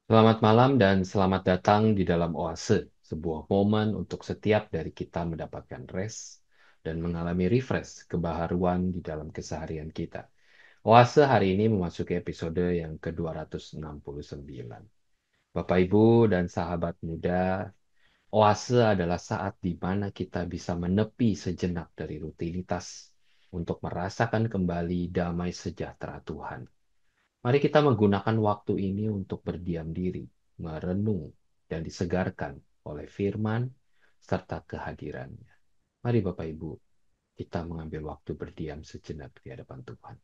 Selamat malam dan selamat datang di dalam Oase, sebuah momen untuk setiap dari kita mendapatkan rest dan mengalami refresh kebaharuan di dalam keseharian kita. Oase hari ini memasuki episode yang ke-269. Bapak, Ibu, dan sahabat muda, Oase adalah saat di mana kita bisa menepi sejenak dari rutinitas untuk merasakan kembali damai sejahtera Tuhan. Mari kita menggunakan waktu ini untuk berdiam diri, merenung, dan disegarkan oleh firman serta kehadirannya. Mari Bapak Ibu, kita mengambil waktu berdiam sejenak di hadapan Tuhan.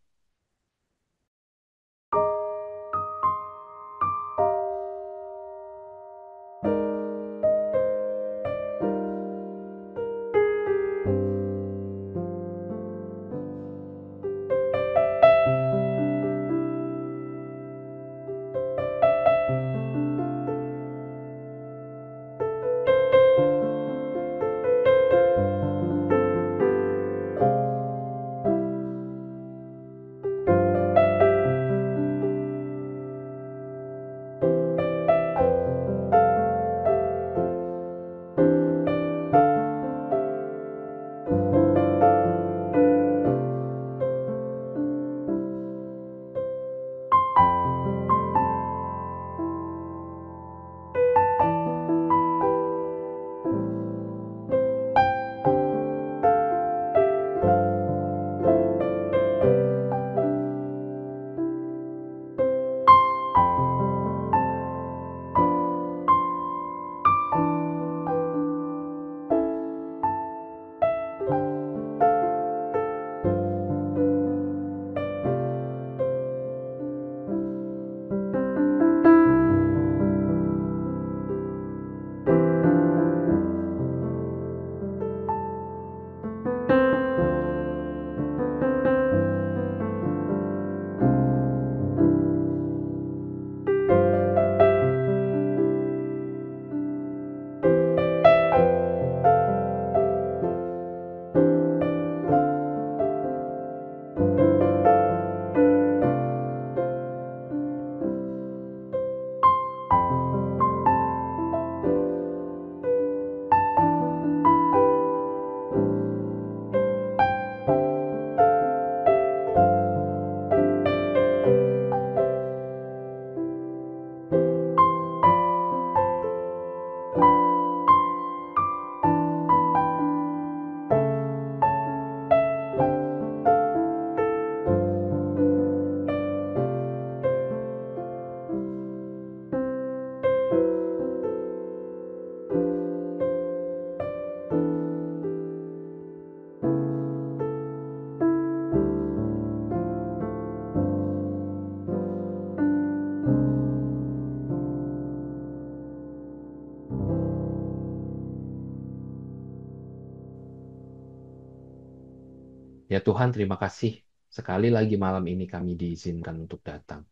Ya Tuhan, terima kasih. Sekali lagi malam ini kami diizinkan untuk datang,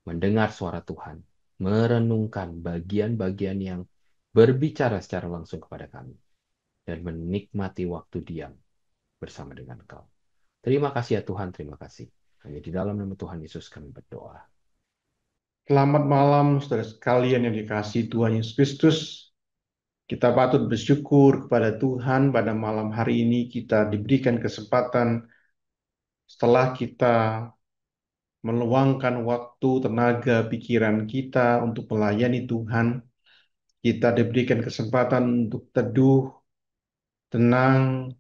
mendengar suara Tuhan, merenungkan bagian-bagian yang berbicara secara langsung kepada kami, dan menikmati waktu diam bersama dengan Kau. Terima kasih ya Tuhan, terima kasih. Hanya di dalam nama Tuhan Yesus kami berdoa. Selamat malam, saudara sekalian yang dikasihi Tuhan Yesus Kristus. Kita patut bersyukur kepada Tuhan pada malam hari ini kita diberikan kesempatan setelah kita meluangkan waktu, tenaga, pikiran kita untuk melayani Tuhan. Kita diberikan kesempatan untuk teduh, tenang,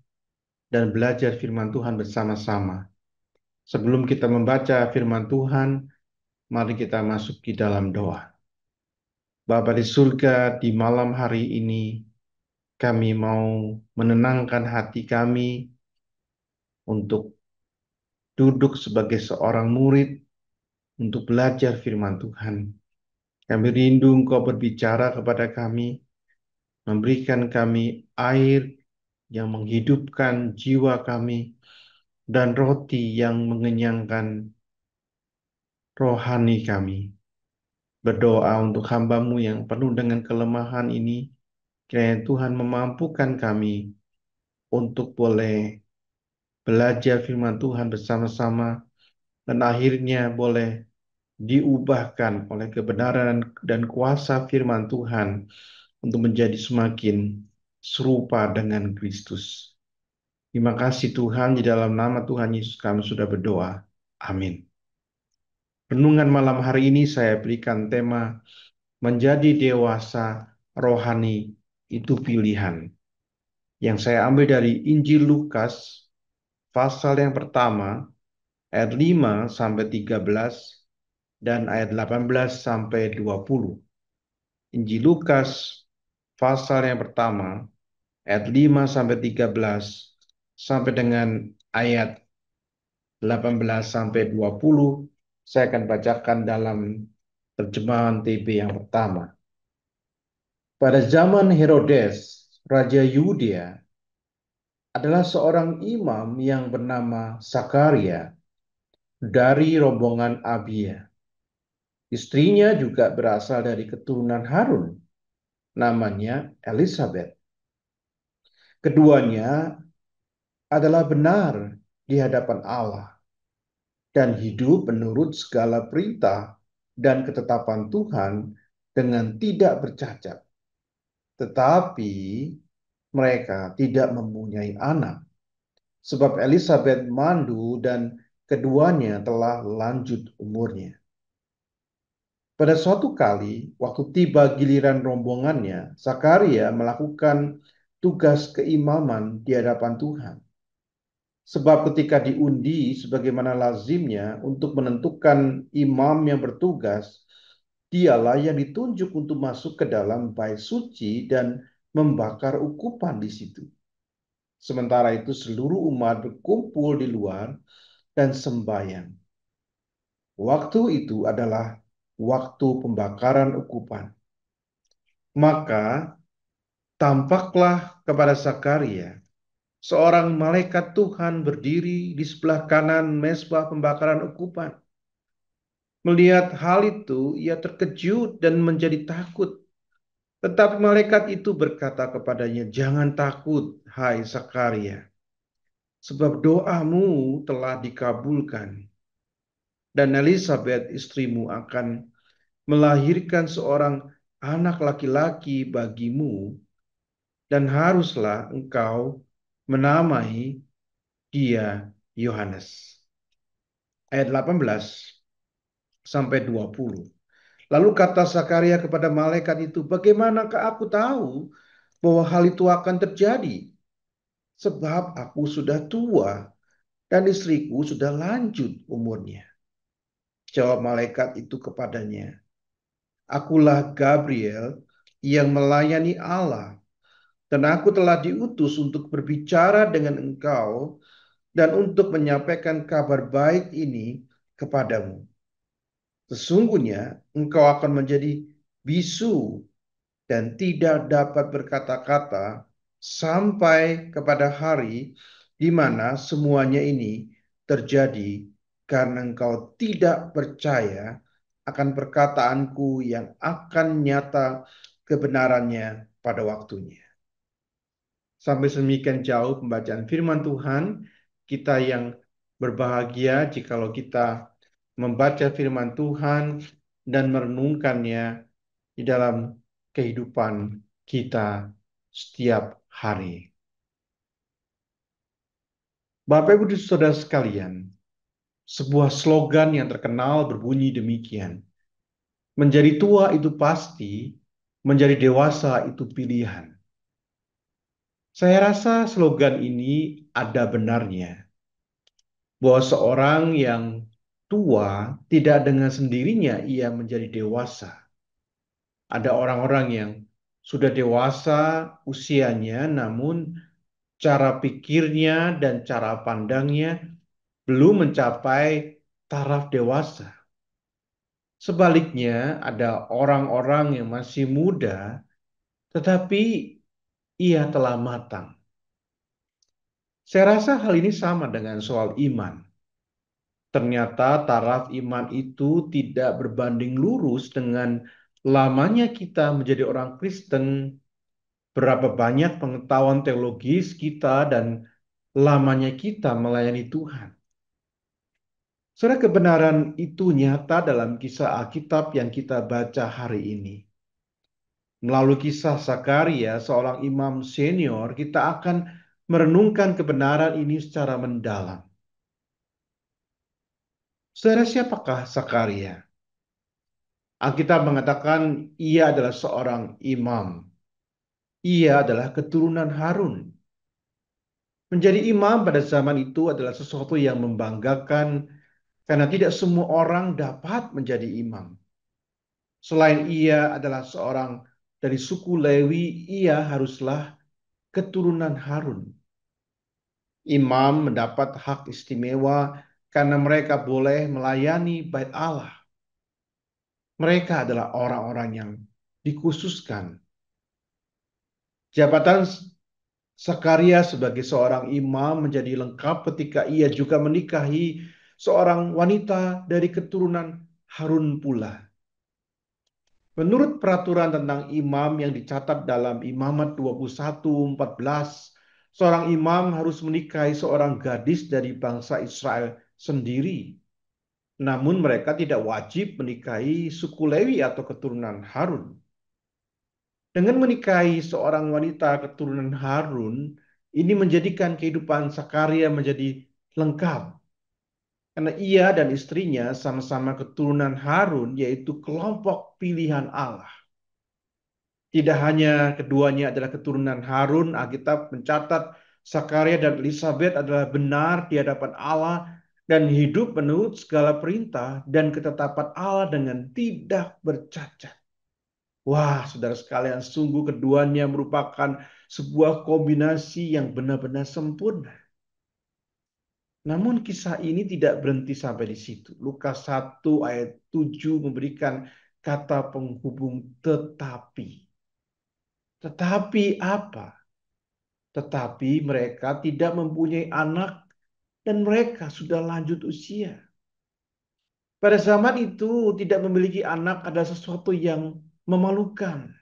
dan belajar firman Tuhan bersama-sama. Sebelum kita membaca firman Tuhan, mari kita masuk di dalam doa. Bapa di surga, di malam hari ini, kami mau menenangkan hati kami untuk duduk sebagai seorang murid untuk belajar firman Tuhan. Kami rindu Engkau berbicara kepada kami, memberikan kami air yang menghidupkan jiwa kami, dan roti yang mengenyangkan rohani kami. Berdoa untuk hamba-Mu yang penuh dengan kelemahan ini, kiranya Tuhan memampukan kami untuk boleh belajar firman Tuhan bersama-sama, dan akhirnya boleh diubahkan oleh kebenaran dan kuasa firman Tuhan untuk menjadi semakin serupa dengan Kristus. Terima kasih Tuhan, di dalam nama Tuhan Yesus kami sudah berdoa. Amin. Renungan malam hari ini saya berikan tema menjadi dewasa rohani itu pilihan. Yang saya ambil dari Injil Lukas pasal yang pertama ayat 5 sampai 13 dan ayat 18 sampai 20. Injil Lukas pasal yang pertama ayat 5 sampai 13 sampai dengan ayat 18 sampai 20. Saya akan bacakan dalam terjemahan TB yang pertama. Pada zaman Herodes, Raja Yudea, adalah seorang imam yang bernama Sakaria dari rombongan Abia. Istrinya juga berasal dari keturunan Harun, namanya Elizabeth. Keduanya adalah benar di hadapan Allah dan hidup menurut segala perintah dan ketetapan Tuhan dengan tidak bercacat. Tetapi mereka tidak mempunyai anak, sebab Elizabeth mandu dan keduanya telah lanjut umurnya. Pada suatu kali, waktu tiba giliran rombongannya, Zakaria melakukan tugas keimaman di hadapan Tuhan. Sebab ketika diundi sebagaimana lazimnya untuk menentukan imam yang bertugas, dialah yang ditunjuk untuk masuk ke dalam bait suci dan membakar ukupan di situ. Sementara itu seluruh umat berkumpul di luar dan sembahyang. Waktu itu adalah waktu pembakaran ukupan. Maka tampaklah kepada Zakaria seorang malaikat Tuhan berdiri di sebelah kanan mezbah pembakaran ukupan. Melihat hal itu, ia terkejut dan menjadi takut. Tetapi malaikat itu berkata kepadanya, "Jangan takut, hai Zakaria, sebab doamu telah dikabulkan. Dan Elizabeth istrimu akan melahirkan seorang anak laki-laki bagimu, dan haruslah engkau menamai dia Yohanes." Ayat 18 sampai 20. Lalu kata Zakaria kepada malaikat itu, "Bagaimanakah aku tahu bahwa hal itu akan terjadi? Sebab aku sudah tua dan istriku sudah lanjut umurnya." Jawab malaikat itu kepadanya, "Akulah Gabriel yang melayani Allah, dan aku telah diutus untuk berbicara dengan engkau dan untuk menyampaikan kabar baik ini kepadamu. Sesungguhnya engkau akan menjadi bisu dan tidak dapat berkata-kata sampai kepada hari di mana semuanya ini terjadi, karena engkau tidak percaya akan perkataanku yang akan nyata kebenarannya pada waktunya. Sampai sedemikian jauh pembacaan firman Tuhan. Kita yang berbahagia jikalau kita membaca firman Tuhan dan merenungkannya di dalam kehidupan kita setiap hari. Bapak Ibu Saudara sekalian, sebuah slogan yang terkenal berbunyi demikian: menjadi tua itu pasti, menjadi dewasa itu pilihan. Saya rasa slogan ini ada benarnya, bahwa seorang yang tua tidak dengan sendirinya ia menjadi dewasa. Ada orang-orang yang sudah dewasa usianya, namun cara pikirnya dan cara pandangnya belum mencapai taraf dewasa. Sebaliknya, ada orang-orang yang masih muda, tetapi ia telah matang. Saya rasa hal ini sama dengan soal iman. Ternyata taraf iman itu tidak berbanding lurus dengan lamanya kita menjadi orang Kristen, berapa banyak pengetahuan teologis kita, dan lamanya kita melayani Tuhan. Saudara, kebenaran itu nyata dalam kisah Alkitab yang kita baca hari ini. Melalui kisah Zakaria, seorang imam senior, kita akan merenungkan kebenaran ini secara mendalam. Saudara, siapakah Zakaria? Alkitab mengatakan ia adalah seorang imam. Ia adalah keturunan Harun. Menjadi imam pada zaman itu adalah sesuatu yang membanggakan karena tidak semua orang dapat menjadi imam. Selain ia adalah seorang dari suku Lewi, ia haruslah keturunan Harun. Imam mendapat hak istimewa karena mereka boleh melayani bait Allah. Mereka adalah orang-orang yang dikhususkan. Jabatan Zakaria sebagai seorang imam menjadi lengkap ketika ia juga menikahi seorang wanita dari keturunan Harun pula. Menurut peraturan tentang imam yang dicatat dalam Imamat 21:14, seorang imam harus menikahi seorang gadis dari bangsa Israel sendiri. Namun mereka tidak wajib menikahi suku Lewi atau keturunan Harun. Dengan menikahi seorang wanita keturunan Harun, ini menjadikan kehidupan Zakaria menjadi lengkap. Karena ia dan istrinya sama-sama keturunan Harun, yaitu kelompok pilihan Allah. Tidak hanya keduanya adalah keturunan Harun, Alkitab mencatat Zakaria dan Elizabeth adalah benar di hadapan Allah dan hidup menurut segala perintah dan ketetapan Allah dengan tidak bercacat. Wah, saudara sekalian, sungguh keduanya merupakan sebuah kombinasi yang benar-benar sempurna. Namun kisah ini tidak berhenti sampai di situ. Lukas 1 ayat 7 memberikan kata penghubung tetapi. Tetapi apa? Tetapi mereka tidak mempunyai anak dan mereka sudah lanjut usia. Pada zaman itu tidak memiliki anak adalah sesuatu yang memalukan.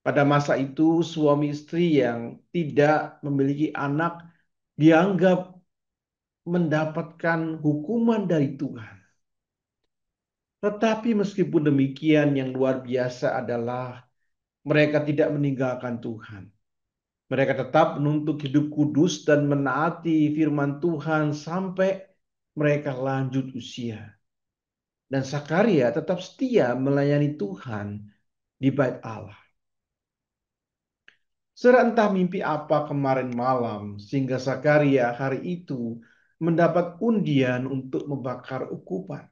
Pada masa itu suami istri yang tidak memiliki anak dianggap mendapatkan hukuman dari Tuhan. Tetapi meskipun demikian yang luar biasa adalah mereka tidak meninggalkan Tuhan. Mereka tetap menuntut hidup kudus dan menaati firman Tuhan sampai mereka lanjut usia. Dan Zakaria tetap setia melayani Tuhan di bait Allah. Serentah mimpi apa kemarin malam sehingga Zakaria hari itu mendapat undian untuk membakar ukupan.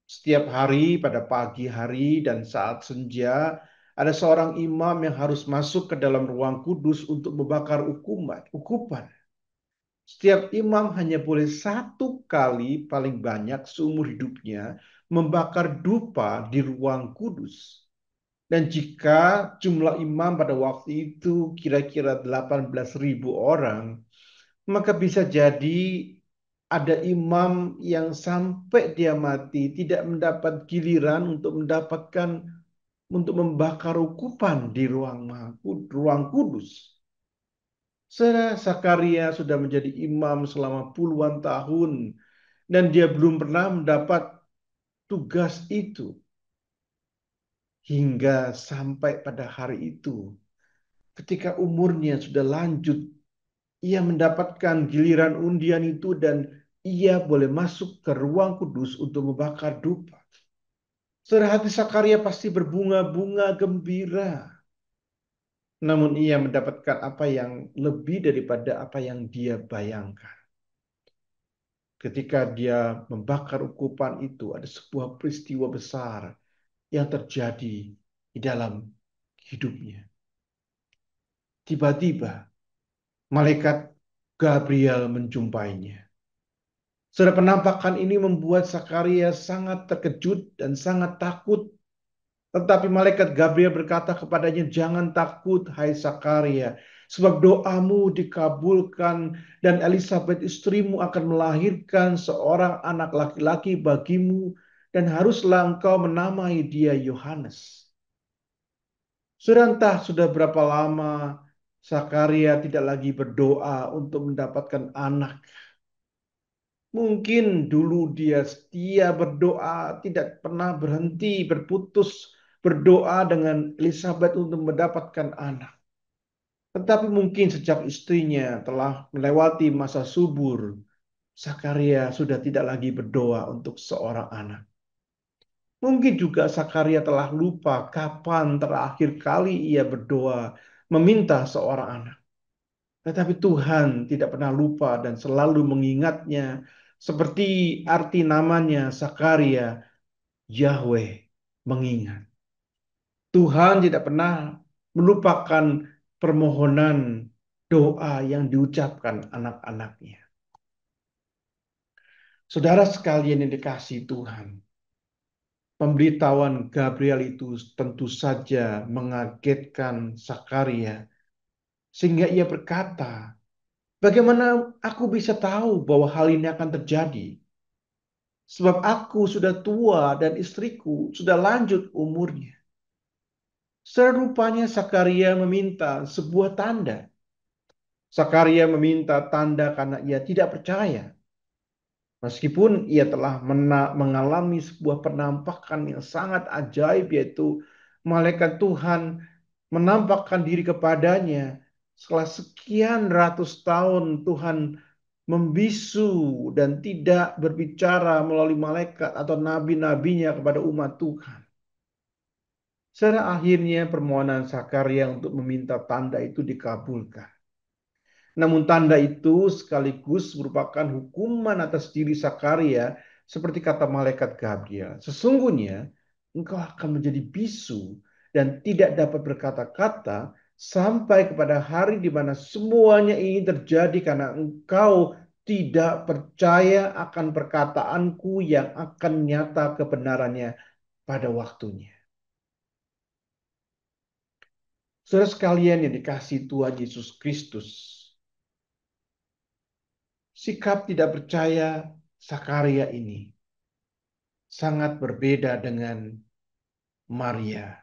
Setiap hari pada pagi hari dan saat senja ada seorang imam yang harus masuk ke dalam ruang kudus untuk membakar ukupan. Setiap imam hanya boleh satu kali paling banyak seumur hidupnya membakar dupa di ruang kudus. Dan jika jumlah imam pada waktu itu kira-kira 18.000 orang, maka bisa jadi ada imam yang sampai dia mati tidak mendapat giliran untuk membakar ukupan di ruang kudus. Saudara, Zakaria sudah menjadi imam selama puluhan tahun dan dia belum pernah mendapat tugas itu hingga sampai pada hari itu. Ketika umurnya sudah lanjut, ia mendapatkan giliran undian itu dan ia boleh masuk ke ruang kudus untuk membakar dupa. Saudara, hati Zakaria pasti berbunga-bunga gembira. Namun ia mendapatkan apa yang lebih daripada apa yang dia bayangkan. Ketika dia membakar ukupan itu, ada sebuah peristiwa besar yang terjadi di dalam hidupnya. Tiba-tiba, malaikat Gabriel menjumpainya. Saudara, penampakan ini membuat Zakaria sangat terkejut dan sangat takut. Tetapi malaikat Gabriel berkata kepadanya, "Jangan takut, hai Zakaria, sebab doamu dikabulkan dan Elizabeth istrimu akan melahirkan seorang anak laki-laki bagimu dan haruslah engkau menamai dia Yohanes." Sudah entah sudah berapa lama Zakaria tidak lagi berdoa untuk mendapatkan anak. Mungkin dulu dia setia berdoa, tidak pernah berhenti, berputus berdoa dengan Elizabeth untuk mendapatkan anak. Tetapi mungkin sejak istrinya telah melewati masa subur, Zakaria sudah tidak lagi berdoa untuk seorang anak. Mungkin juga Zakaria telah lupa kapan terakhir kali ia berdoa meminta seorang anak. Tetapi Tuhan tidak pernah lupa dan selalu mengingatnya seperti arti namanya Zakaria, Yahweh mengingat. Tuhan tidak pernah melupakan permohonan doa yang diucapkan anak-anaknya. Saudara sekalian yang dikasihi Tuhan, pemberitahuan Gabriel itu tentu saja mengagetkan Zakaria sehingga ia berkata, "Bagaimana aku bisa tahu bahwa hal ini akan terjadi? Sebab aku sudah tua dan istriku sudah lanjut umurnya." Serupanya Zakaria meminta sebuah tanda. Zakaria meminta tanda karena ia tidak percaya. Meskipun ia telah mengalami sebuah penampakan yang sangat ajaib, yaitu malaikat Tuhan menampakkan diri kepadanya. Setelah sekian ratus tahun Tuhan membisu dan tidak berbicara melalui malaikat atau nabi-nabinya kepada umat Tuhan. Secara akhirnya permohonan Zakaria untuk meminta tanda itu dikabulkan. Namun tanda itu sekaligus merupakan hukuman atas diri Zakaria seperti kata malaikat Gabriel. Sesungguhnya engkau akan menjadi bisu dan tidak dapat berkata-kata sampai kepada hari di mana semuanya ini terjadi karena engkau tidak percaya akan perkataanku yang akan nyata kebenarannya pada waktunya. Saudara sekalian yang dikasihi Tuhan Yesus Kristus, sikap tidak percaya Zakaria ini sangat berbeda dengan Maria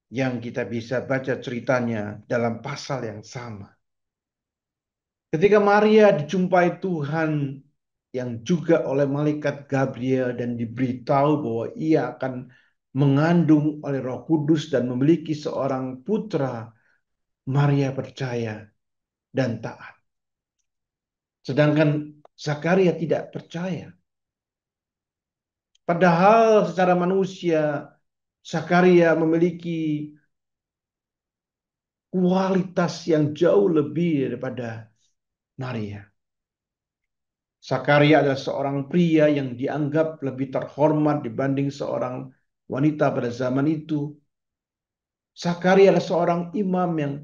yang kita bisa baca ceritanya dalam pasal yang sama. Ketika Maria dijumpai Tuhan yang juga oleh malaikat Gabriel dan diberitahu bahwa ia akan mengandung oleh Roh Kudus dan memiliki seorang putra, Maria percaya dan taat. Sedangkan Zakaria tidak percaya. Padahal secara manusia, Zakaria memiliki kualitas yang jauh lebih daripada Maria. Zakaria adalah seorang pria yang dianggap lebih terhormat dibanding seorang wanita pada zaman itu. Zakaria adalah seorang imam yang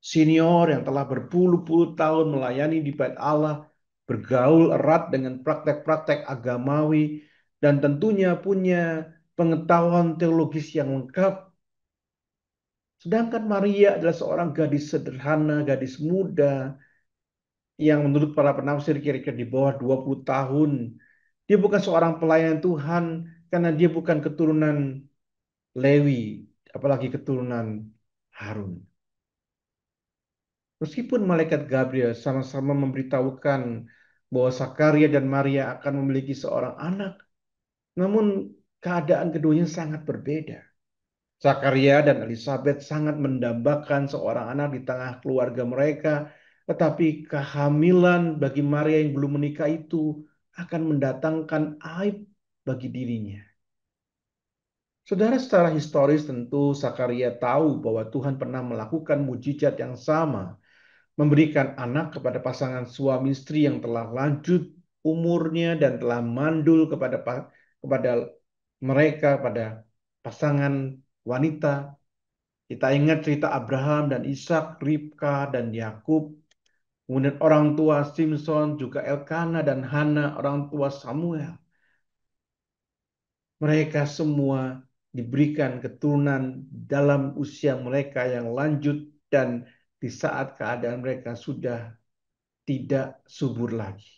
senior yang telah berpuluh-puluh tahun melayani di bait Allah, bergaul erat dengan praktek-praktek agamawi, dan tentunya punya pengetahuan teologis yang lengkap. Sedangkan Maria adalah seorang gadis sederhana, gadis muda yang menurut para penafsir kira-kira di bawah 20 tahun. Dia bukan seorang pelayan Tuhan karena dia bukan keturunan Lewi, apalagi keturunan Harun. Meskipun malaikat Gabriel sama-sama memberitahukan bahwa Zakaria dan Maria akan memiliki seorang anak, namun keadaan keduanya sangat berbeda. Zakaria dan Elizabeth sangat mendambakan seorang anak di tengah keluarga mereka, tetapi kehamilan bagi Maria yang belum menikah itu akan mendatangkan aib bagi dirinya. Saudara, secara historis tentu Zakaria tahu bahwa Tuhan pernah melakukan mujizat yang sama, memberikan anak kepada pasangan suami istri yang telah lanjut umurnya dan telah mandul kepada mereka, pada pasangan wanita. Kita ingat cerita Abraham dan Ishak, Ribka dan Yakub, kemudian orang tua Simpson, juga Elkana dan Hana, orang tua Samuel. Mereka semua diberikan keturunan dalam usia mereka yang lanjut dan di saat keadaan mereka sudah tidak subur lagi.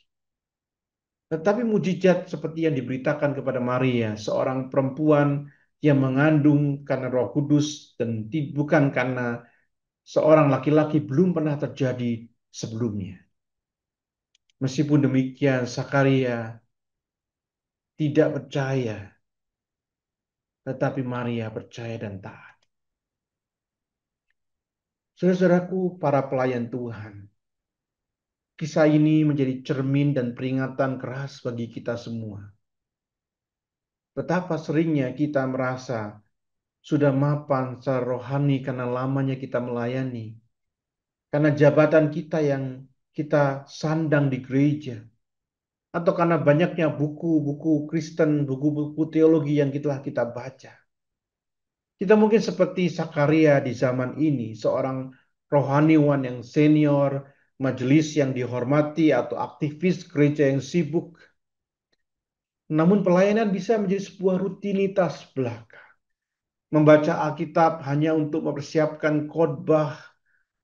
Tetapi mujizat seperti yang diberitakan kepada Maria, seorang perempuan yang mengandung karena Roh Kudus dan bukan karena seorang laki-laki, belum pernah terjadi sebelumnya. Meskipun demikian, Sakaria tidak percaya, tetapi Maria percaya dan taat. Saudara-saudaraku, para pelayan Tuhan, kisah ini menjadi cermin dan peringatan keras bagi kita semua. Betapa seringnya kita merasa sudah mapan secara rohani karena lamanya kita melayani. Karena jabatan kita yang kita sandang di gereja. Atau karena banyaknya buku-buku Kristen, buku-buku teologi yang telah kita baca. Kita mungkin seperti Sakaria di zaman ini, seorang rohaniwan yang senior, majelis yang dihormati, atau aktivis gereja yang sibuk. Namun pelayanan bisa menjadi sebuah rutinitas belaka. Membaca Alkitab hanya untuk mempersiapkan khotbah,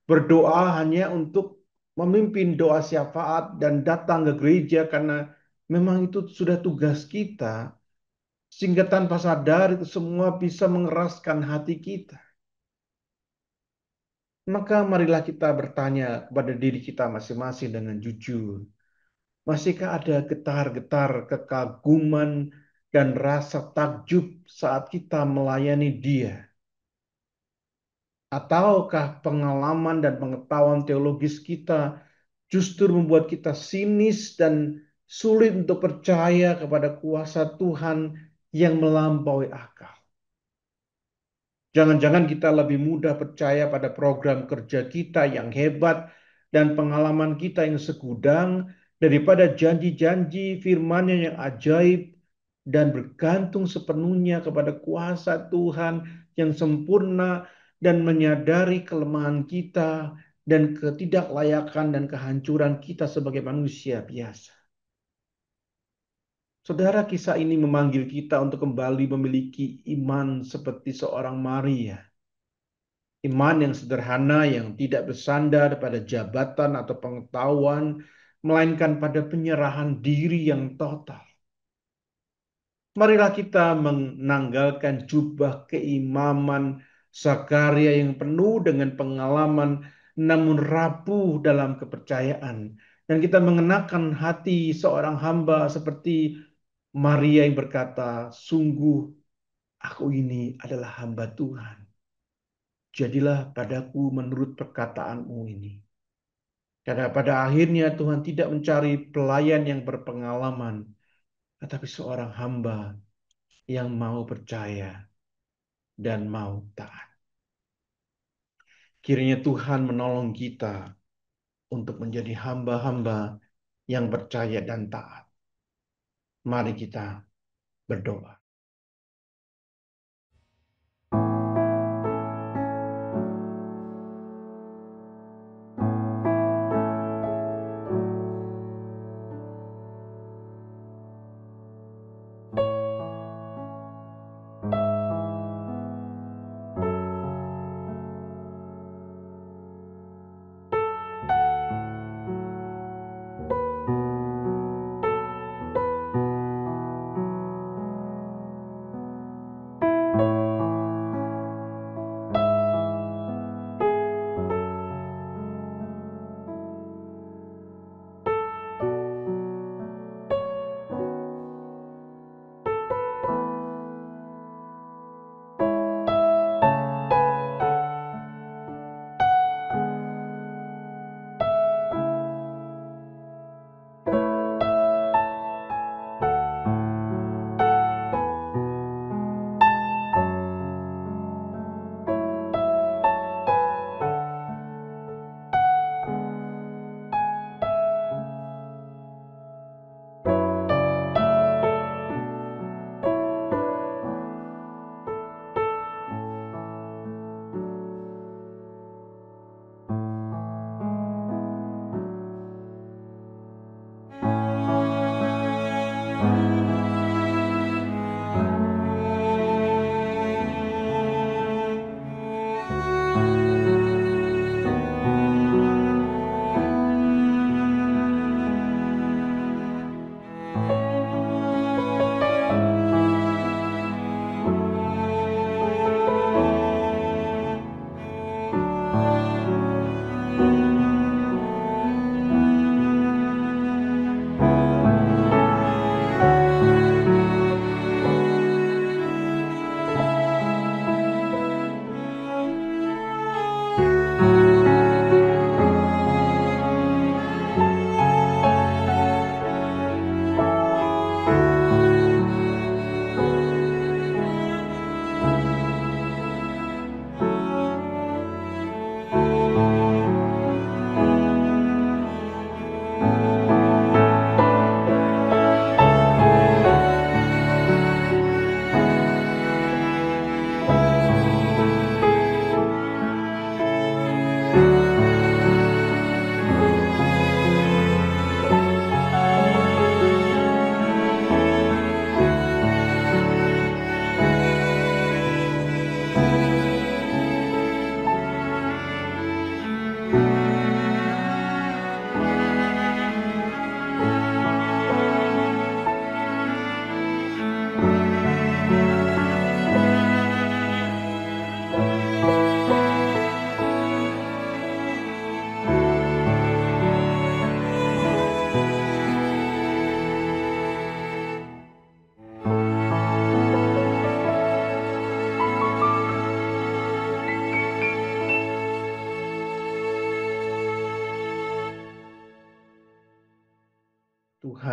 berdoa hanya untuk memimpin doa syafaat dan datang ke gereja karena memang itu sudah tugas kita. Sehingga tanpa sadar itu semua bisa mengeraskan hati kita. Maka marilah kita bertanya kepada diri kita masing-masing dengan jujur. Masihkah ada getar-getar kekaguman dan rasa takjub saat kita melayani Dia? Ataukah pengalaman dan pengetahuan teologis kita justru membuat kita sinis dan sulit untuk percaya kepada kuasa Tuhan yang melampaui akal? Jangan-jangan kita lebih mudah percaya pada program kerja kita yang hebat dan pengalaman kita yang segudang daripada janji-janji firman-Nya yang ajaib dan bergantung sepenuhnya kepada kuasa Tuhan yang sempurna dan menyadari kelemahan kita dan ketidaklayakan dan kehancuran kita sebagai manusia biasa. Saudara, kisah ini memanggil kita untuk kembali memiliki iman seperti seorang Maria. Iman yang sederhana yang tidak bersandar pada jabatan atau pengetahuan, melainkan pada penyerahan diri yang total. Marilah kita menanggalkan jubah keimaman Zakaria yang penuh dengan pengalaman namun rapuh dalam kepercayaan. Dan kita mengenakan hati seorang hamba seperti Maria yang berkata, sungguh aku ini adalah hamba Tuhan. Jadilah padaku menurut perkataanmu ini. Karena pada akhirnya Tuhan tidak mencari pelayan yang berpengalaman, tetapi seorang hamba yang mau percaya dan mau taat. Kiranya Tuhan menolong kita untuk menjadi hamba-hamba yang percaya dan taat. Mari kita berdoa.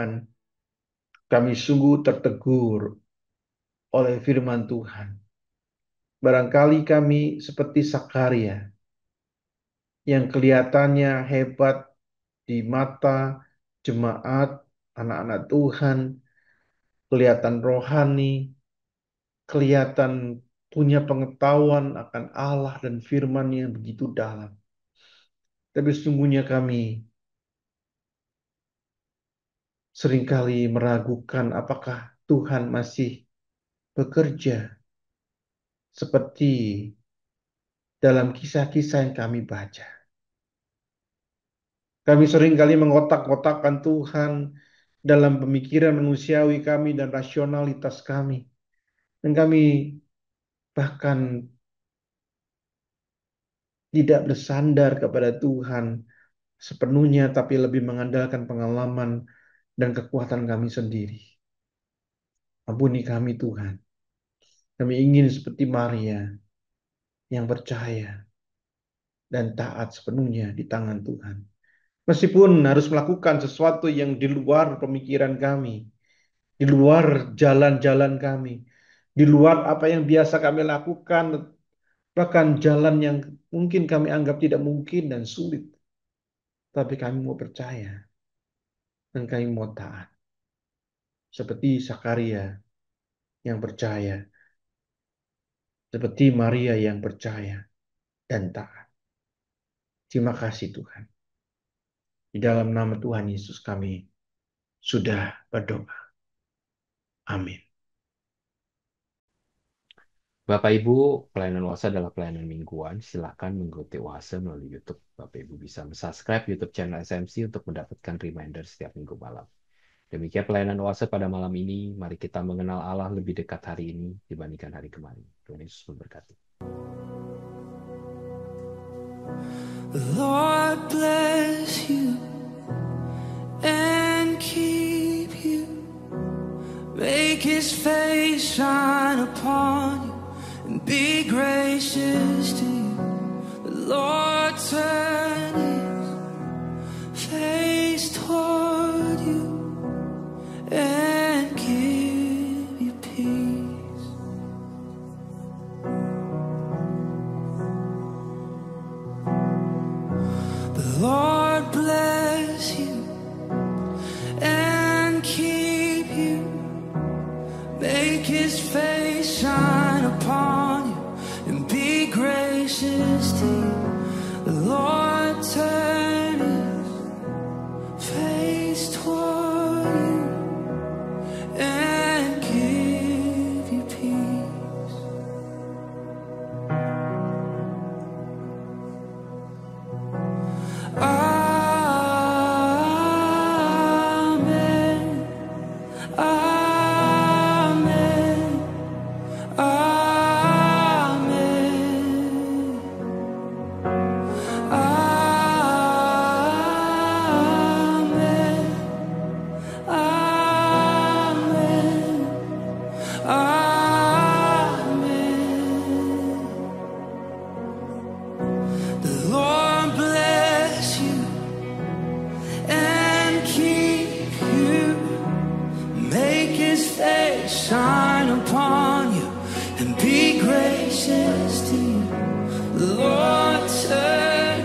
Tuhan, kami sungguh tertegur oleh firman Tuhan. Barangkali kami seperti Sakaria yang kelihatannya hebat di mata jemaat, anak-anak Tuhan, kelihatan rohani, kelihatan punya pengetahuan akan Allah dan firman yang begitu dalam. Tapi sesungguhnya kami seringkali meragukan apakah Tuhan masih bekerja seperti dalam kisah-kisah yang kami baca. Kami seringkali mengotak-kotakkan Tuhan dalam pemikiran manusiawi kami dan rasionalitas kami. Dan kami bahkan tidak bersandar kepada Tuhan sepenuhnya, tapi lebih mengandalkan pengalaman dan kekuatan kami sendiri. Ampuni kami Tuhan. Kami ingin seperti Maria yang percaya dan taat sepenuhnya di tangan Tuhan. Meskipun harus melakukan sesuatu yang di luar pemikiran kami, di luar jalan-jalan kami, di luar apa yang biasa kami lakukan, bahkan jalan yang mungkin kami anggap tidak mungkin dan sulit. Tapi kami mau percaya dan kami mau taat. Seperti Sakaria yang percaya, seperti Maria yang percaya dan taat. Terima kasih Tuhan. Di dalam nama Tuhan Yesus kami sudah berdoa. Amin. Bapak Ibu, pelayanan Oase adalah pelayanan mingguan. Silakan mengikuti Oase melalui YouTube. Bapak Ibu bisa subscribe YouTube channel SMC untuk mendapatkan reminder setiap minggu malam. Demikian pelayanan Oase pada malam ini. Mari kita mengenal Allah lebih dekat hari ini dibandingkan hari kemarin. Tuhan Yesus memberkati. The Lord bless you and keep you. Make His face shine upon you and be gracious to you. The Lord turn His face toward you and give you peace. The Lord bless you and keep you. Make His face shine upon you and be gracious to you. The Lord turn His face toward you and give you peace. Amen. Amen. Amen. Amen. Amen. Amen. The Lord bless you and keep you. Make His face shine upon you and be gracious to you. The Lord turn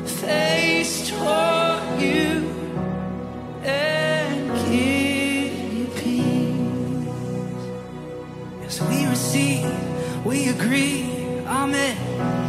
His face toward you and give you peace. As we receive, we agree. Amen.